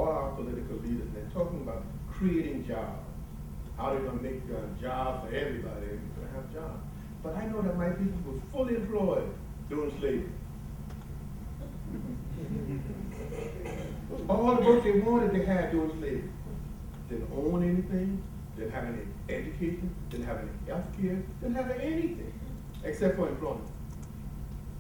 all our political leaders, they're talking about creating jobs. How they're going to make jobs for everybody and to have jobs. But I know that my people were fully employed during slavery. All the work they wanted they had during slavery. Didn't own anything, didn't have any education, didn't have any health care, didn't have anything except for employment.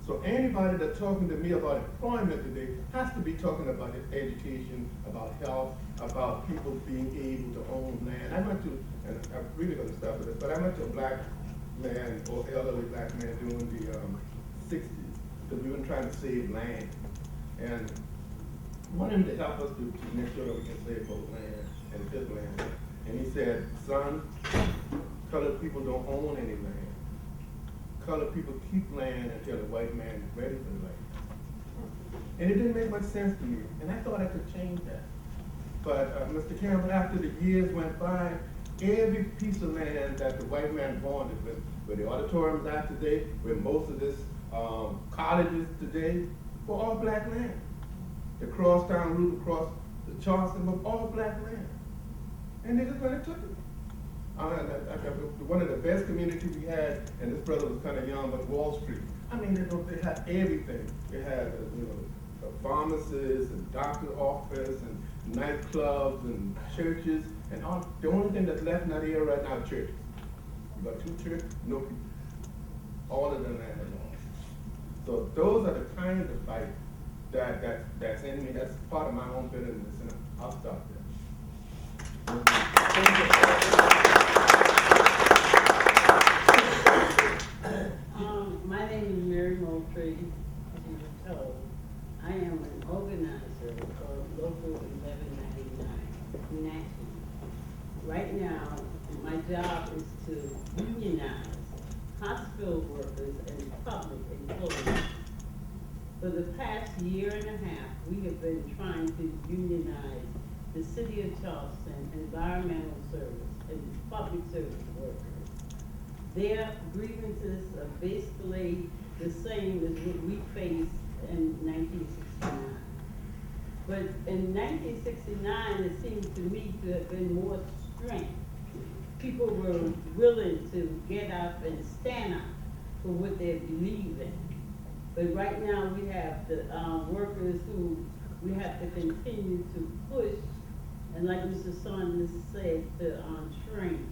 So anybody that's talking to me about employment today has to be talking about education, about health, about people being able to own land. I went to, and I'm really going to stop with this, but I went to a black man, or elderly black man during the 60s, because we were trying to save land. And wanted him to help us to make sure that we can save both land and his land. And he said, son, colored people don't own any land. Colored people keep land until the white man is ready for the land. And it didn't make much sense to me, and I thought I could change that. But Mr. Campbell, after the years went by, every piece of land that the white man wanted, where the auditoriums are today, where most of this colleges today, were all black land. The crosstown route across the Charleston was all black land. And they just went and took it. One of the best communities we had, and this brother was kind of young, was Wall Street. I mean, they had everything. They had, pharmacists and doctor's office and nightclubs and churches, and all. The only thing that's left in that area right now is churches. You got 2 churches, no people. All of them land alone. So those are the kinds of fight that's in me. That's part of my own bitterness, and I'll stop there. My name is Mary Moultrie, as you were told. I am an organizer of Local 1199 National. Right now, my job is to unionize hospital workers and public employees. For the past year and a half, we have been trying to unionize the City of Charleston environmental service and public service workers. Their grievances are basically the same as what we faced in 1969. But in 1969, it seemed to me to have been more strength. People were willing to get up and stand up for what they believe in. But right now we have the workers who we have to continue to push, and like Mr. Saunders said, to train.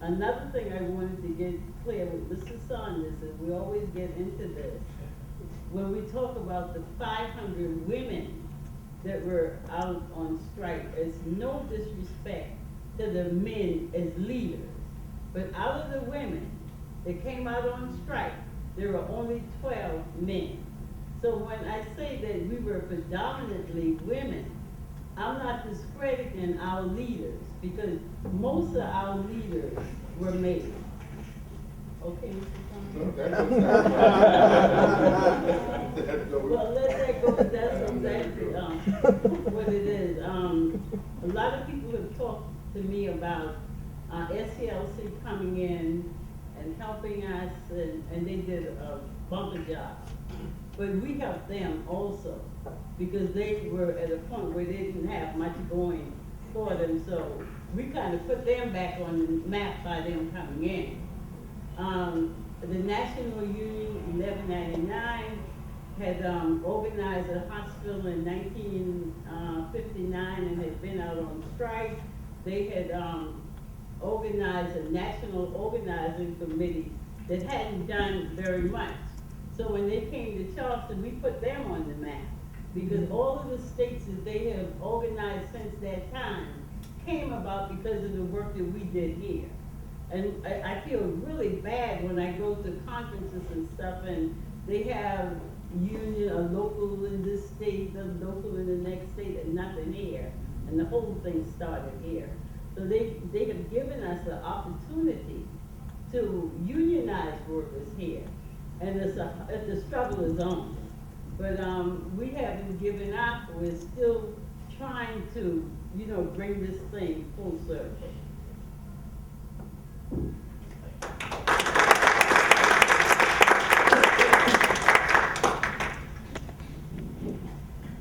Another thing I wanted to get clear with Mr. Saunders is we always get into this. When we talk about the 500 women that were out on strike, it's no disrespect to the men as leaders. But out of the women that came out on strike, there were only 12 men. So when I say that we were predominantly women, I'm not discrediting our leaders, because most of our leaders were male. Okay, Mr. Saunders? Well, let that go. That's exactly what it is. A lot of people have talked to me about SCLC coming in and helping us, and they did a bumper job. But we helped them also, because they were at a point where they didn't have much going for them, so we kind of put them back on the map by them coming in. The National Union 1199 had organized a hospital in 1959 and had been out on strike. They had organized a national organizing committee that hadn't done very much. So when they came to Charleston, we put them on the map, because all of the states that they have organized since that time came about because of the work that we did here. And I feel really bad when I go to conferences and stuff, and they have a local in this state, a local in the next state, and nothing here. And the whole thing started here. So they have given us the opportunity to unionize workers here. And the struggle is on. But we haven't given up. We're still trying to, bring this thing full circle.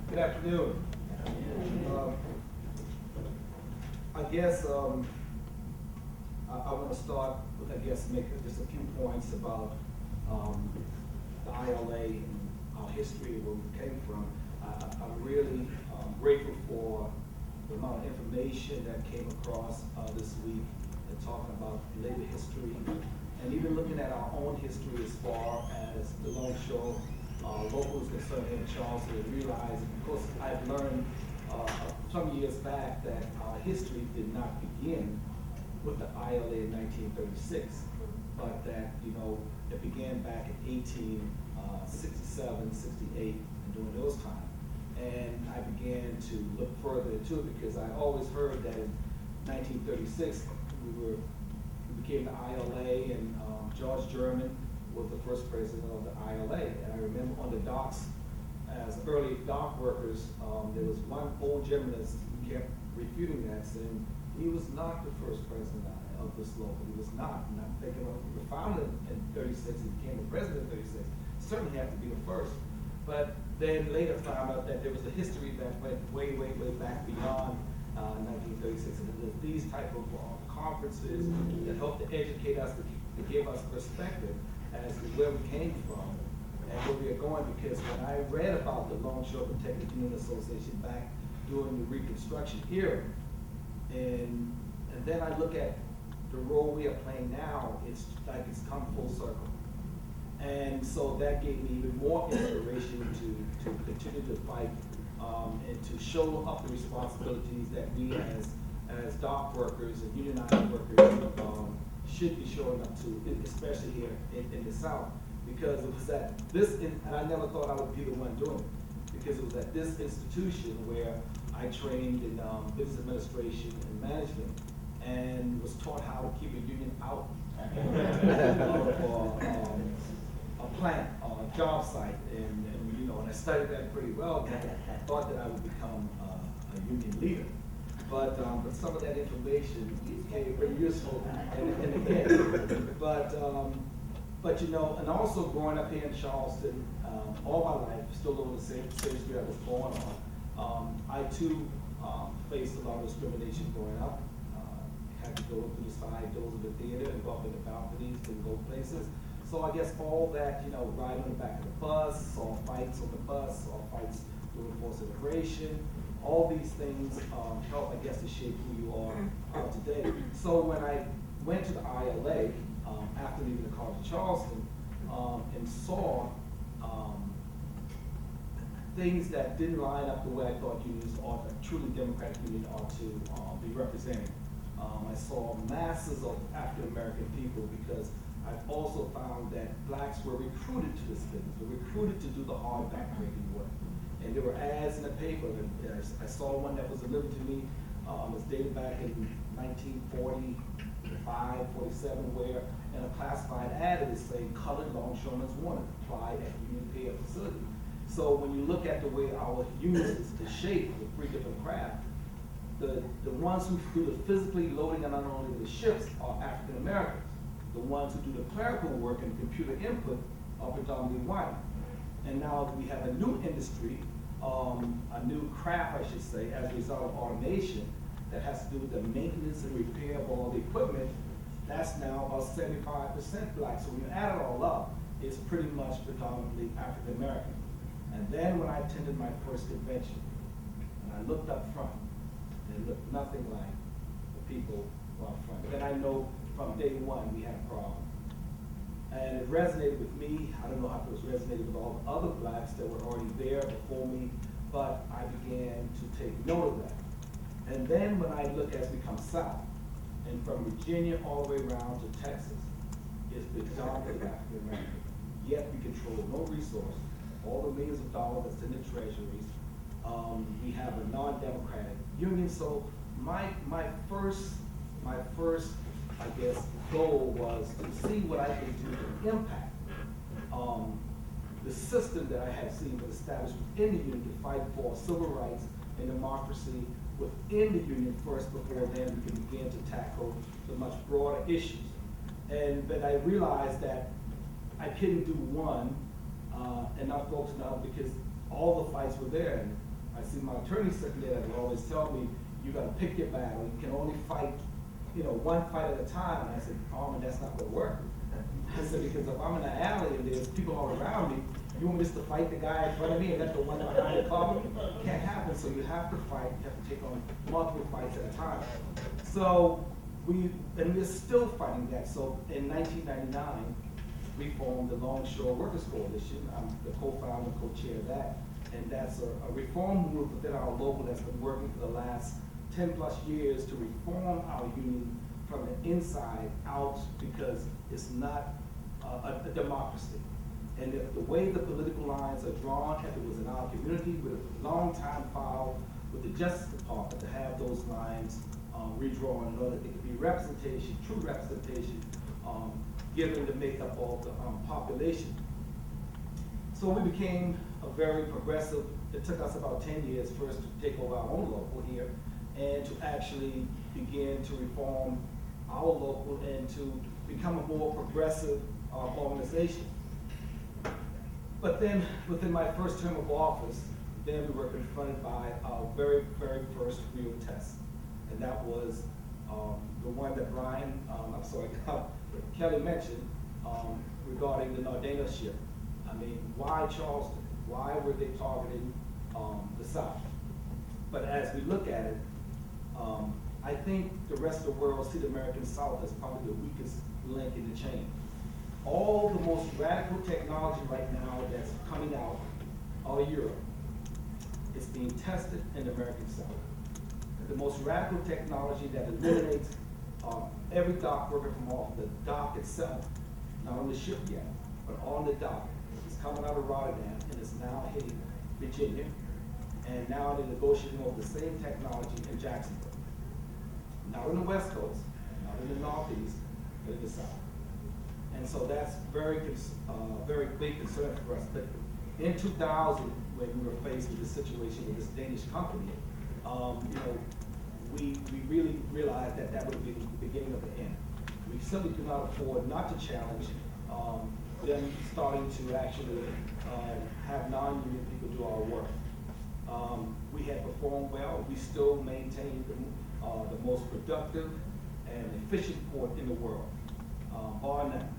Good afternoon. I guess I want to start with, I guess, make just a few points about the ILA and our history, where we came from. I'm really grateful for the amount of information that came across this week and talking about labor history, and even looking at our own history as far as the Longshore locals concerned here in Charleston, and realizing, of course, I've learned some years back that our history did not begin with the ILA in 1936, but that, you know, it began back in 1867, 68, and during those times. And I began to look further into it because I always heard that in 1936 we became the ILA, and George German was the first president of the ILA. And I remember on the docks, as early dock workers, there was one old gentleman that kept refuting that, saying he was not the first president of this local. He was not. And I'm thinking, well, he was founded in 36 and became the president in 36. Certainly had to be the first. But then later found out that there was a history that went way, way, way back beyond 1936. And there's these type of conferences that help to educate us, to give us perspective as to where we came from and where we are going. Because when I read about the Longshore Protected Union Association back during the Reconstruction era, and then I look at the role we are playing now, it's like it's come full circle. And so that gave me even more inspiration to continue to fight and to show up the responsibilities that we as dock workers and unionized workers should be showing up to, especially here in the South. Because it was at this, and I never thought I would be the one doing it, because it was at this institution where I trained in business administration and management, and was taught how to keep a union out of a plant or a job site, and you know, and I studied that pretty well. And I thought that I would become a union leader, but some of that information became very useful and again. But you know, and also growing up here in Charleston, all my life, still living the same street I was born on. I too faced a lot of discrimination growing up. Had to go through the side doors of the theater and go up in the balconies to go places. So I guess all that, you know, riding on the back of the bus, saw fights on the bus, saw fights during forced immigration, all these things help, I guess, to shape who you are today. So when I went to the ILA, after leaving the College of Charleston, and saw things that didn't line up the way I thought unions ought, a truly democratic union ought to be represented. I saw masses of African American people, because I've also found that blacks were recruited to this business, were recruited to do the hard backbreaking work. And there were ads in the paper. I saw one that was delivered to me, it's dated back in 1945, 47, where in a classified ad it was saying colored longshoremen wanted to apply at union pay facility. So when you look at the way our unions is shaped with 3 different crafts, the ones who do the physically loading and unloading the ships are African Americans. The ones who do the clerical work and computer input are predominantly white. And now we have a new industry, a new craft, I should say, as a result of automation that has to do with the maintenance and repair of all the equipment. That's now about 75% black. So when you add it all up, it's pretty much predominantly African American. And then when I attended my first convention, and I looked up front, and it looked nothing like the people who are up front. Then I know from day one we had a problem. And it resonated with me. I don't know how it was resonated with all the other blacks that were already there before me, but I began to take note of that. And then when I look as we come south, and from Virginia all the way around to Texas, it's predominantly African American. Yet we control no resource, all the millions of dollars that's in the treasuries. We have a non-democratic union. So my first, I guess, goal was to see what I could do to impact the system that I had seen was established within the union to fight for civil rights and democracy within the union first, before then we can begin to tackle the much broader issues. And then I realized that I couldn't do one and not focus on the other, because all the fights were there. And I I see my attorney sitting there that will always tell me, you gotta pick your battle, you can only fight, one fight at a time. And I said, oh, man, that's not gonna work. I said, because if I'm in an alley and there's people all around me, you want me just to fight the guy in front of me and let the one behind it cover me? Can't happen, so you have to fight, you have to take on multiple fights at a time. So we're still fighting that. So in 1999, we formed the Longshore Workers Coalition. I'm the co-founder and co-chair of that. And that's a reform group within our local that's been working for the last 10 plus years to reform our union from the inside out, because it's not a democracy. And if the way the political lines are drawn, if it was in our community, with a long time file with the Justice Department to have those lines redrawn in order that there could be representation, true representation, given the makeup of the population. So we became a very progressive. It took us about 10 years first to take over our own local here and to actually begin to reform our local and to become a more progressive organization. But then within my first term of office, then we were confronted by our very, very first real test. And that was the one that Kelly mentioned regarding the Nardena ship. I mean, why Charleston? Why were they targeting the South? But as we look at it, I think the rest of the world see the American South as probably the weakest link in the chain. All the most radical technology right now that's coming out of Europe is being tested in the American South. The most radical technology that eliminates every dock worker from off the dock itself, not on the ship yet, but on the dock. It's coming out of Rotterdam and it's now hitting Virginia. And now they're negotiating over the same technology in Jacksonville. Not on the West Coast, not in the Northeast, but in the South. And so that's very big concern for us. But in 2000, when we were faced with this situation with this Danish company, we really realized that that would be the beginning of the end. We simply could not afford not to challenge them starting to actually have non-union people do our work. We had performed well. We still maintained the most productive and efficient port in the world. Bar none.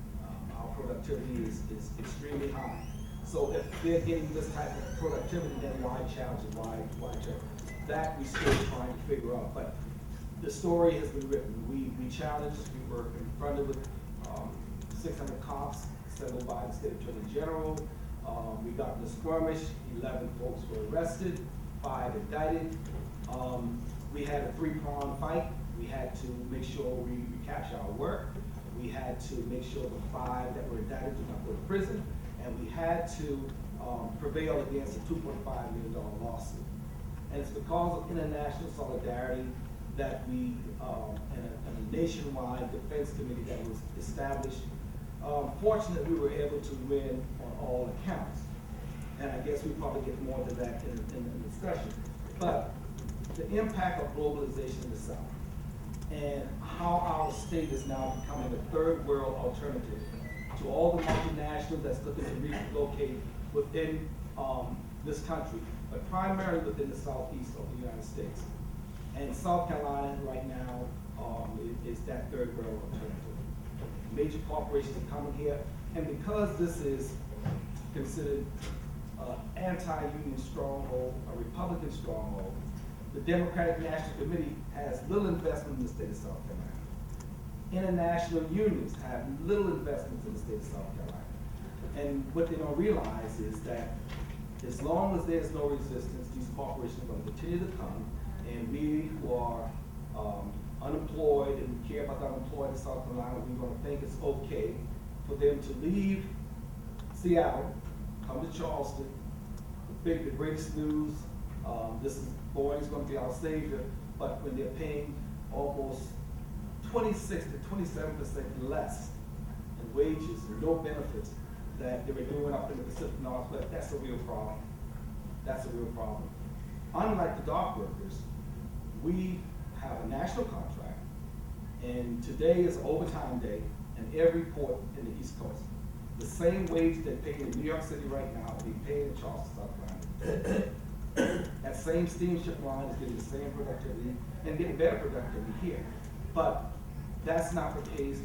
Our productivity is extremely high. So if they're getting this type of productivity, then why challenge it? Why challenge? That we still trying to figure out. But the story has been written. We challenged. We were confronted with 600 cops assembled by the state attorney general. We got in a skirmish. 11 folks were arrested, 5 indicted. We had a 3-pronged fight. We had to make sure we recapture our work. We had to make sure the 5 that were indicted did not go to prison. And we had to prevail against a $2.5 million lawsuit. And it's because of international solidarity that we, and a nationwide defense committee that was established. Fortunately, we were able to win on all accounts. And I guess we'll probably get more to that in the discussion. But the impact of globalization in the South and how our state is now becoming a third world alternative to all the multinationals that's looking to relocate within this country, but primarily within the southeast of the United States. And South Carolina right now is that third world alternative. Major corporations are coming here, and because this is considered anti-union stronghold, a Republican stronghold, the Democratic National Committee has little investment in the state of South Carolina. International unions have little investment in the state of South Carolina. And what they don't realize is that as long as there's no resistance, these corporations are going to continue to come, and we who are unemployed and care about the unemployed in South Carolina, we're going to think it's okay for them to leave Seattle, come to Charleston. The greatest news, Boeing's going to be our savior, but when they're paying almost 26 to 27% less in wages and no benefits that they were doing up in the Pacific Northwest, that's a real problem. That's a real problem. Unlike the dock workers, we have a national contract, and today is overtime day in every port in the East Coast. The same wage they pay in New York City right now, we pay in Charleston, South Carolina. That same steamship line is getting the same productivity and getting better productivity here. But that's not the case